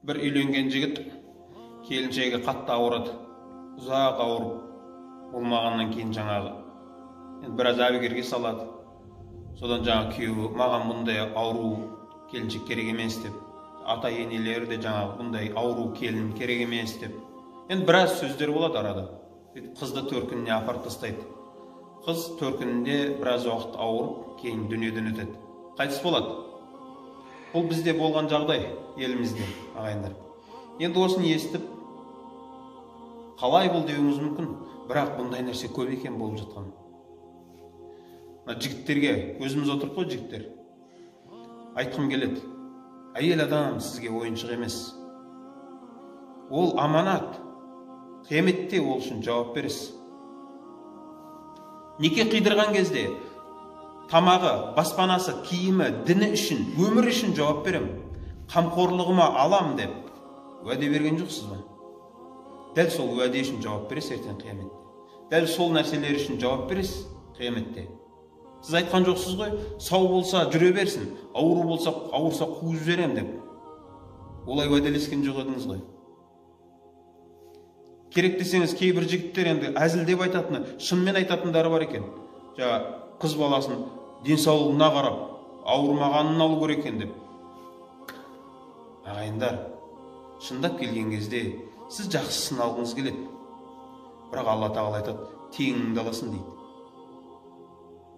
Bir үйленген жігіт келіншегі қатты ауырады. Ұзақ ауырып болмағаннан кейін жаңағы біраз әбігерге салады. Содан жаңа күйеуі маған мұндай ауру келіншек керек емес деп, ата енелері де жаңағы бұндай ауру келін керек емес деп. Енді біраз сөздер болады арада. Қызды төркініне апарып тастайды. Қыз төркінінде біраз уақыт ауырып, кейін дүниеден өтеді. Қайтыс болады. Бұл бізде болған жағдай, елімізде, ағайындар. Енді осыны естіп, қалай бұл деуіңіз мүмкін, бірақ бұндай нәрсе көп екен болып жатқан. Жігіттерге, өзіміз отырып қой жігіттер, айтқым келеді. Әйел адам сізге ойыншық емес. Ол аманат. Қияметте ол үшін жауап бересіз. Неке қидырған кезде тамағы, баспанасы, киімі, діні үшін, өмір үшін жауап берем. Қамқорлығыма алам деп уәде берген жоқсыз ба? Дәл сол уәде үшін жауап бересіз ертең қияметте. Дәл сол нәрселер үшін жауап бересіз қияметте. Сіз айтқан жоқсыз ғой, сау болса жүре берсін, ауру болса ауырса қуып жіберем деп. Олай уәделескен жоқ едіңіз ғой. Керек десеңіз, кейбір жігіттер енді әзілдеп айтатыны, шынымен айтатындары бар екен. Жаңа қыз баласын денсаулығына қарап, ауырмағанын алу керек екен деп. Ағайындар, шындап келген кезде сіз жақсысын алғыңыз келеді. Бірақ Алла тағала айтады, теңіңді аласың дейді.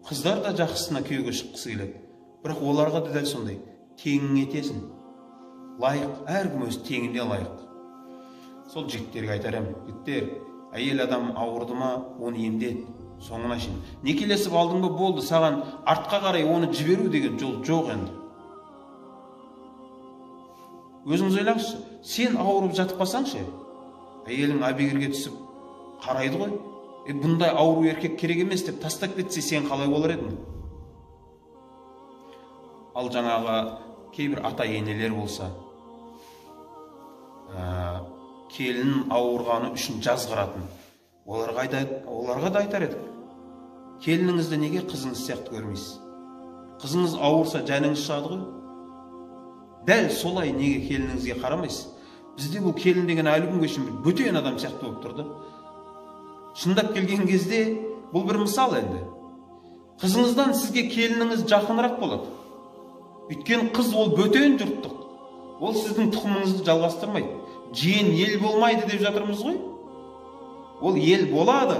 Қыздар да жақсысына күйеуге шыққысы келеді. Бірақ оларға да дәл сондай, теңің етесің. Лайық, әркім өз теңіне лайық. Сол жігіттерге айтарым, жігіттер, әйел адам ауырды ма, оны емдет, соңына шейін. Некелесіп алдың ба болды, саған артқа қарай оны жіберу деген жол жоқ енді. Өзіңіз ойлаңызшы, сен ауырып жатып қалсаңшы, әйелің әбігерге түсіп қарайды ғой. Бұндай ауру еркек керек емес деп тастап кетсе, сен қалай болар едің? Ал жаңағы кейбір ата енелер болса, келін ауырғаны үшін жазғыратын. Оларға да айтар едік. Келініңізді неге қызыңыз сияқты көрмейсіз? Қызыңыз ауырса жәніңіз шығады ғой. Дәл солай неге келініңізге қарамайсыз? Бізде бұл келін деген әлі күнге шейін бөтен адам сияқты болып тұрды. Шындап келген кезде бұл бір мысал енді. Қызыңыздан сізге келініңіз жақынырақ болады. Өйткені қыз ол бөтен жұрттық. Ол сіздің тұқымыңызды жалғастырмайды. Жиен ел болмайды деп жатырмыз ғой. Ол ел болады.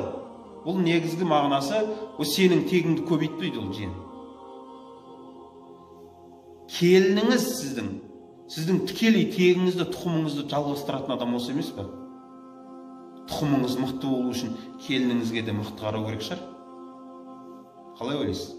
Бұл негізгі мағынасы, ол сенің тегіңді көбейтпейді ол жиен. Келініңіз сіздің тікелей тегіңізді, тұқымыңызды жалғастыратын адам осы емес пе? Тұқымыңыз мықты болу үшін келініңізге де мықты қарау керек шығар. Қалай ойлайсыз?